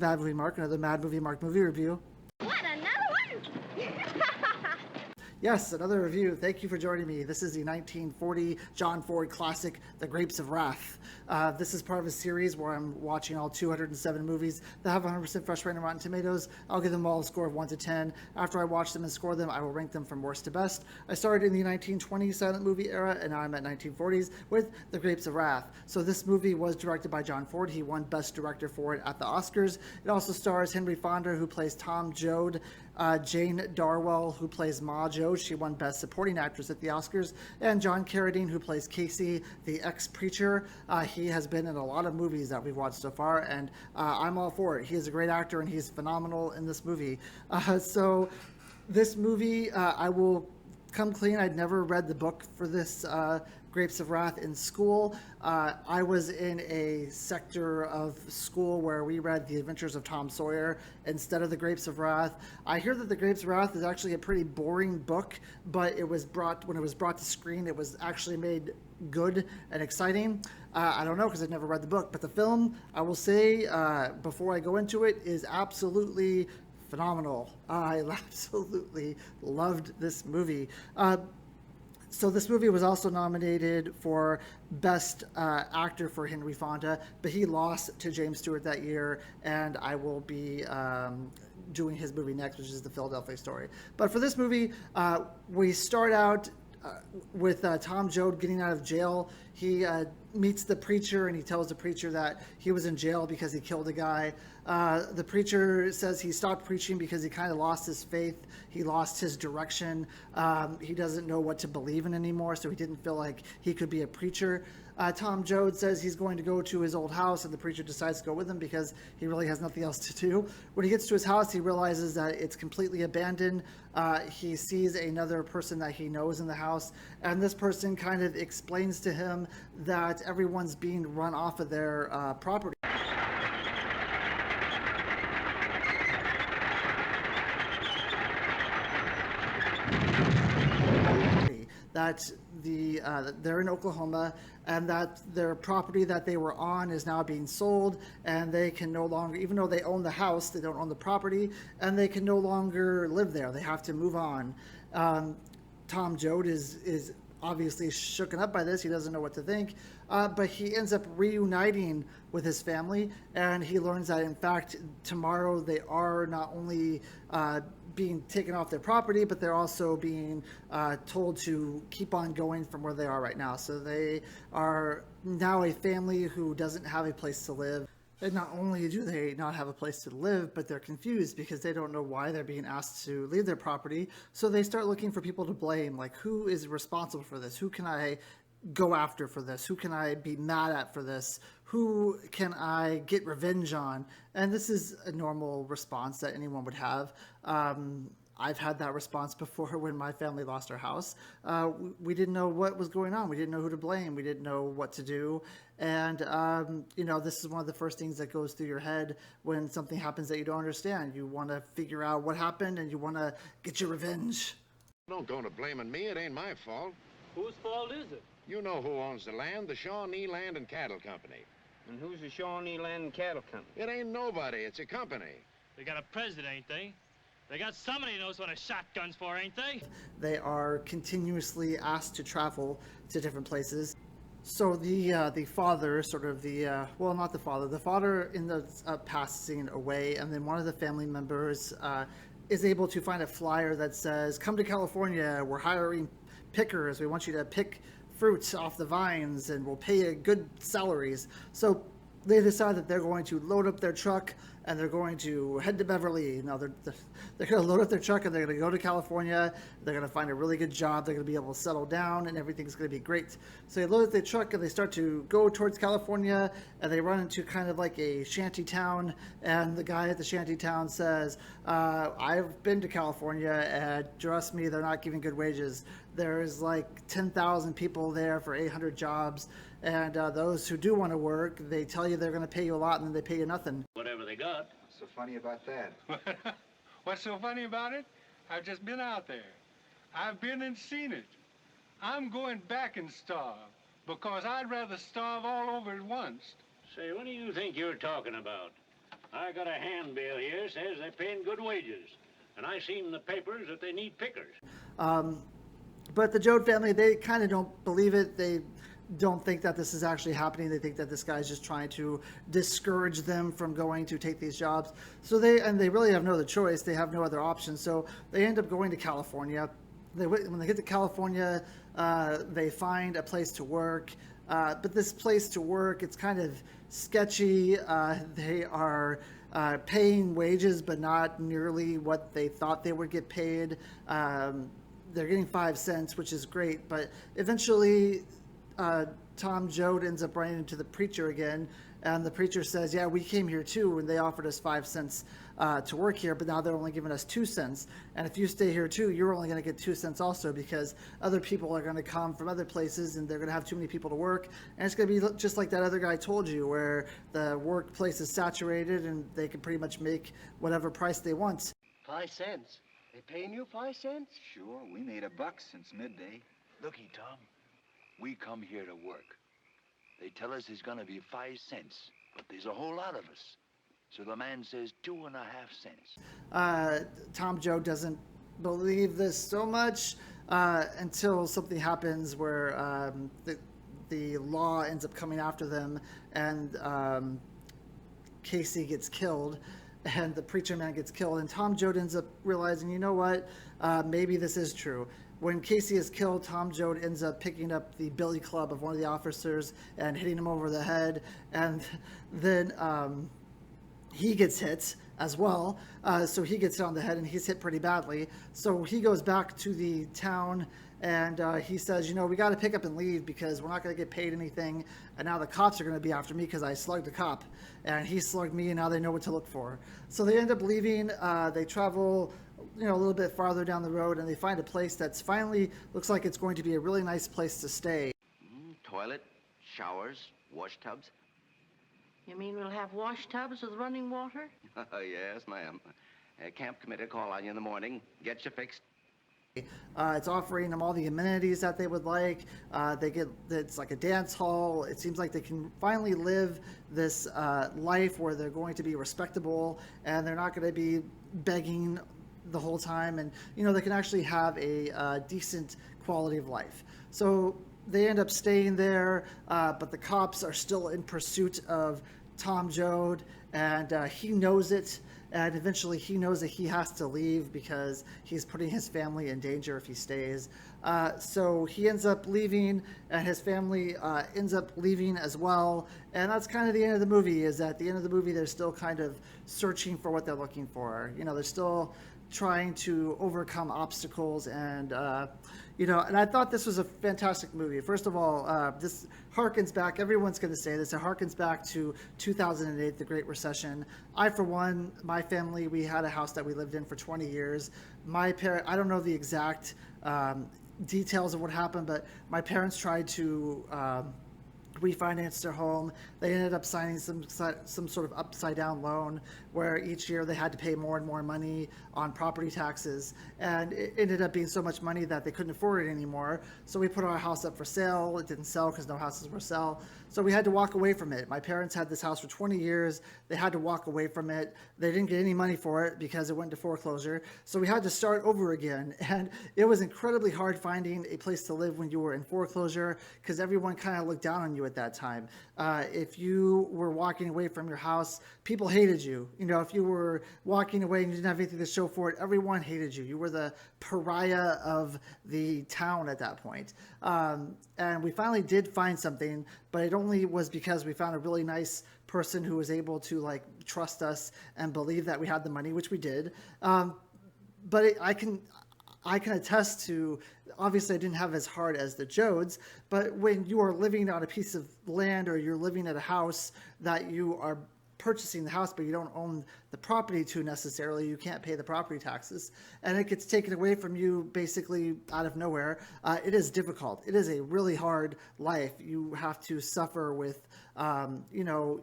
Mad Movie Mark, another Mad Movie Mark movie review. What, another one? Yes, another review. Thank you for joining me. This is the 1940 John Ford classic, The Grapes of Wrath. This is part of a series where I'm watching all 207 movies that have 100% fresh rating on Rotten Tomatoes. I'll give them all a score of 1 to 10. After I watch them and score them, I will rank them from worst to best. I started in the 1920s silent movie era, and now I'm at 1940s with The Grapes of Wrath. So this movie was directed by John Ford. He won Best Director for it at the Oscars. It also stars Henry Fonda, who plays Tom Joad, Jane Darwell, who plays Ma Joad. She won Best Supporting Actress at the Oscars, and John Carradine, who plays Casey, the ex-preacher. He has been in a lot of movies that we've watched so far, and I'm all for it. He is a great actor, and he's phenomenal in this movie. So this movie, I will come clean, I'd never read the book for this Grapes of Wrath in school. I was in a sector of school where we read The Adventures of Tom Sawyer instead of The Grapes of Wrath. I hear that The Grapes of Wrath is actually a pretty boring book, but when it was brought to screen, it was actually made good and exciting. I don't know, because I've never read the book, but the film, I will say, before I go into it, is absolutely phenomenal. I absolutely loved this movie. So this movie was also nominated for Best Actor for Henry Fonda, but he lost to James Stewart that year, and I will be doing his movie next, which is The Philadelphia Story. But for this movie, we start out with Tom Joad getting out of jail. He meets the preacher, and he tells the preacher that he was in jail because he killed a guy. The preacher says he stopped preaching because he kind of lost his faith. He lost his direction. He doesn't know what to believe in anymore, so he didn't feel like he could be a preacher. Tom Joad says he's going to go to his old house, and the preacher decides to go with him because he really has nothing else to do. When he gets to his house, he realizes that it's completely abandoned. He sees another person that he knows in the house, and this person kind of explains to him that everyone's being run off of their property. That they're in Oklahoma, and that their property that they were on is now being sold, and they can no longer, even though they own the house, they don't own the property, and they can no longer live there. They have to move on. Tom Joad is obviously shooken up by this. He doesn't know what to think, but he ends up reuniting with his family, and he learns that, in fact, tomorrow they are not only being taken off their property, but they're also being told to keep on going from where they are right now. So they are now a family who doesn't have a place to live. And not only do they not have a place to live, but they're confused because they don't know why they're being asked to leave their property. So they start looking for people to blame, like, who is responsible for this? Who can I go after for this? Who can I be mad at for this? Who can I get revenge on? And this is a normal response that anyone would have. I've had that response before when my family lost our house. We didn't know what was going on. We didn't know who to blame. We didn't know what to do. And, this is one of the first things that goes through your head when something happens that you don't understand. You want to figure out what happened, and you want to get your revenge. Don't go to blaming me. It ain't my fault. Whose fault is it? You know who owns the land, the Shawnee Land and Cattle Company. And who's the Shawnee Land and Cattle Company? It ain't nobody. It's a company. They got a president, ain't they? They got somebody who knows what a shotgun's for, ain't they? They are continuously asked to travel to different places. So the father, sort of not the father ends up passing away, and then one of the family members is able to find a flyer that says, "Come to California, we're hiring pickers. We want you to pick fruits off the vines, and we'll pay you good salaries." So they decide that they're going to load up their truck, and they're going to head to Beverly. Now they're going to load up their truck, and they're going to go to California. They're going to find a really good job. They're going to be able to settle down, and everything's going to be great. So they load up their truck, and they start to go towards California, and they run into kind of like a shanty town. And the guy at the shanty town says, "I've been to California, and trust me, they're not giving good wages. There's like 10,000 people there for 800 jobs. And those who do want to work, they tell you they're going to pay you a lot, and then they pay you nothing." Whatever they got. What's so funny about that? What's so funny about it? I've just been out there. I've been and seen it. I'm going back and starve because I'd rather starve all over at once. Say, what do you think you're talking about? I got a handbill here, says they're paying good wages. And I seen in the papers that they need pickers. But the Joad family, they kind of don't believe it. They don't think that this is actually happening. They think that this guy's just trying to discourage them from going to take these jobs. So they really have no other choice. They have no other option. So they end up going to California. When they get to California, they find a place to work. But this place to work, it's kind of sketchy. They are paying wages, but not nearly what they thought they would get paid. They're getting 5 cents, which is great. But eventually, Tom Joad ends up running into the preacher again. And the preacher says, yeah, we came here too, and they offered us 5 cents to work here, but now they're only giving us 2 cents. And if you stay here too, you're only going to get 2 cents also, because other people are going to come from other places and they're going to have too many people to work. And it's going to be just like that other guy told you, where the workplace is saturated and they can pretty much make whatever price they want. 5 cents? They paying you 5 cents? Sure, we made $1 since midday. Looky, Tom, we come here to work. They tell us there's gonna be 5 cents, but there's a whole lot of us. So the man says 2.5 cents. Tom Joad doesn't believe this so much until something happens where the law ends up coming after them, and Casey gets killed, and the preacher man gets killed, and Tom Joad ends up realizing, you know what, maybe this is true. When Casey is killed, Tom Joad ends up picking up the billy club of one of the officers and hitting him over the head, and then he gets hit as well. So he gets hit on the head, and he's hit pretty badly. So he goes back to the town, and he says, you know, we got to pick up and leave because we're not going to get paid anything, and now the cops are going to be after me because I slugged a cop, and he slugged me, and now they know what to look for. So they end up leaving. They travel, you know, a little bit farther down the road, and they find a place that's finally looks like it's going to be a really nice place to stay. Toilet, showers, wash tubs. You mean we'll have wash tubs with running water? Yes, ma'am. Camp committee call on you in the morning. Get you fixed. It's offering them all the amenities that they would like. It's like a dance hall. It seems like they can finally live this life where they're going to be respectable and they're not going to be begging the whole time, and you know, they can actually have a decent quality of life. So they end up staying there, but the cops are still in pursuit of Tom Joad, and he knows it, and eventually he knows that he has to leave because he's putting his family in danger if he stays. So he ends up leaving, and his family ends up leaving as well, and that's kind of the end of the movie. Is at the end of the movie they're still kind of searching for what they're looking for. You know, they're still trying to overcome obstacles, and you know, and I thought this was a fantastic movie. First of all, this harkens back, everyone's going to say this, it harkens back to 2008, the Great Recession. I, for one, my family, we had a house that we lived in for 20 years. My parents, I don't know the exact details of what happened, but my parents tried to refinance their home. They ended up signing some sort of upside down loan where each year they had to pay more and more money on property taxes, and it ended up being so much money that they couldn't afford it anymore. So we put our house up for sale. It didn't sell because no houses were sell. So we had to walk away from it. My parents had this house for 20 years. They had to walk away from it. They didn't get any money for it because it went into foreclosure. So we had to start over again. And it was incredibly hard finding a place to live when you were in foreclosure because everyone kind of looked down on you at that time. If you were walking away from your house, people hated you. You know, if you were walking away and you didn't have anything to show for it, everyone hated you. You were the pariah of the town at that point. And we finally did find something, but it only was because we found a really nice person who was able to like trust us and believe that we had the money, which we did. But I can attest to, obviously I didn't have as hard as the Joads, but when you are living on a piece of land or you're living at a house that you are purchasing the house but you don't own the property to necessarily, you can't pay the property taxes, and it gets taken away from you basically out of nowhere. It is difficult. It is a really hard life. You have to suffer with, you know,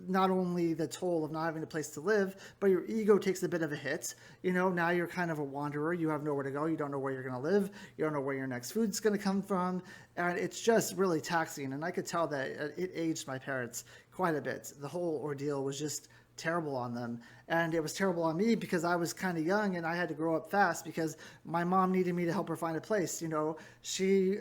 not only the toll of not having a place to live, but your ego takes a bit of a hit. You know, now you're kind of a wanderer. You have nowhere to go. You don't know where you're going to live. You don't know where your next food's going to come from. And it's just really taxing. And I could tell that it aged my parents quite a bit. The whole ordeal was just terrible on them. And it was terrible on me because I was kind of young and I had to grow up fast because my mom needed me to help her find a place. You know, she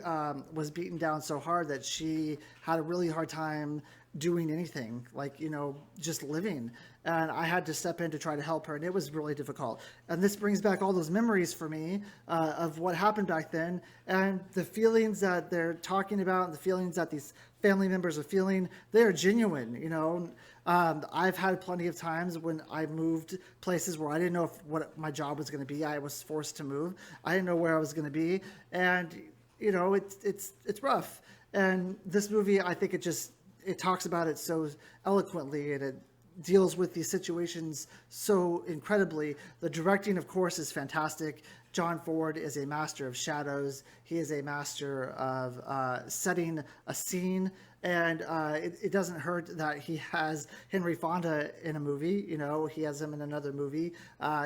was beaten down so hard that she had a really hard time doing anything, like, you know, just living. And I had to step in to try to help her, and it was really difficult. And this brings back all those memories for me of what happened back then, and the feelings that they're talking about, and the feelings that these family members are feeling, they are genuine, you know. I've had plenty of times when I moved places where I didn't know what my job was going to be. I was forced to move. I didn't know where I was going to be, and you know, it's rough. And this movie, I think it talks about it so eloquently, and it deals with these situations so incredibly. The directing, of course, is fantastic. John Ford is a master of shadows. He is a master of setting a scene. And it doesn't hurt that he has Henry Fonda in a movie. You know, he has him in another movie.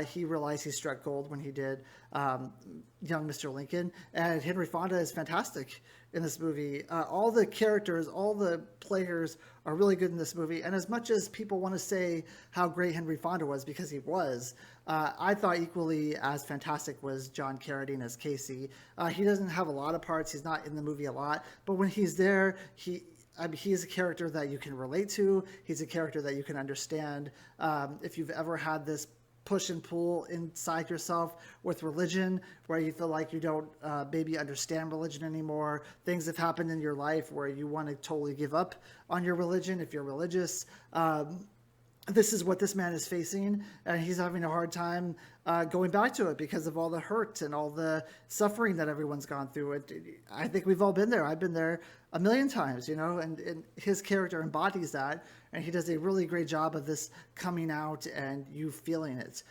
He realized he struck gold when he did Young Mr. Lincoln. And Henry Fonda is fantastic in this movie. All the characters, all the players are really good in this movie. And as much as people want to say how great Henry Fonda was, because he was, I thought equally as fantastic was John Carradine as Casey. He doesn't have a lot of parts. He's not in the movie a lot. But when he's there, he's a character that you can relate to. He's a character that you can understand. If you've ever had this push and pull inside yourself with religion, where you feel like you don't maybe understand religion anymore, things have happened in your life where you want to totally give up on your religion if you're religious. This is what this man is facing, and he's having a hard time going back to it because of all the hurt and all the suffering that everyone's gone through. I think we've all been there. I've been there a million times, you know, and his character embodies that, and he does a really great job of this coming out and you feeling it.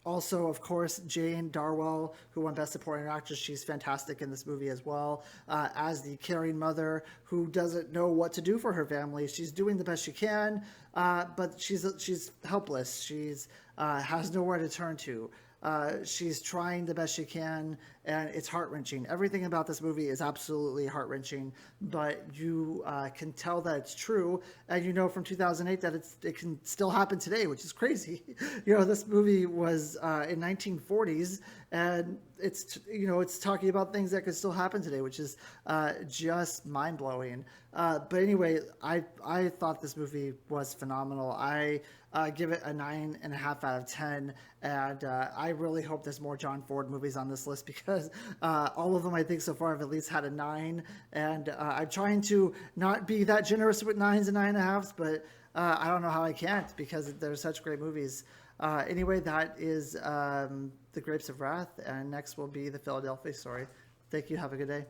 Also, of course, Jane Darwell, who won Best Supporting Actress, she's fantastic in this movie as well, as the caring mother who doesn't know what to do for her family. She's doing the best she can, but she's helpless. She's has nowhere to turn to. She's trying the best she can, and it's heart-wrenching. Everything about this movie is absolutely heart-wrenching, but you can tell that it's true, and you know from 2008 that it can still happen today, which is crazy. You know, this movie was in 1940s, and it's talking about things that could still happen today, which is just mind-blowing. But anyway, I thought this movie was phenomenal. I give it a 9.5 out of 10, and I really hope there's more John Ford movies on this list, because all of them I think so far have at least had a 9, and I'm trying to not be that generous with 9s and 9.5s, but I don't know how I can't, because they're such great movies. Anyway, that is The Grapes of Wrath, and next will be The Philadelphia Story. Thank you. Have a good day.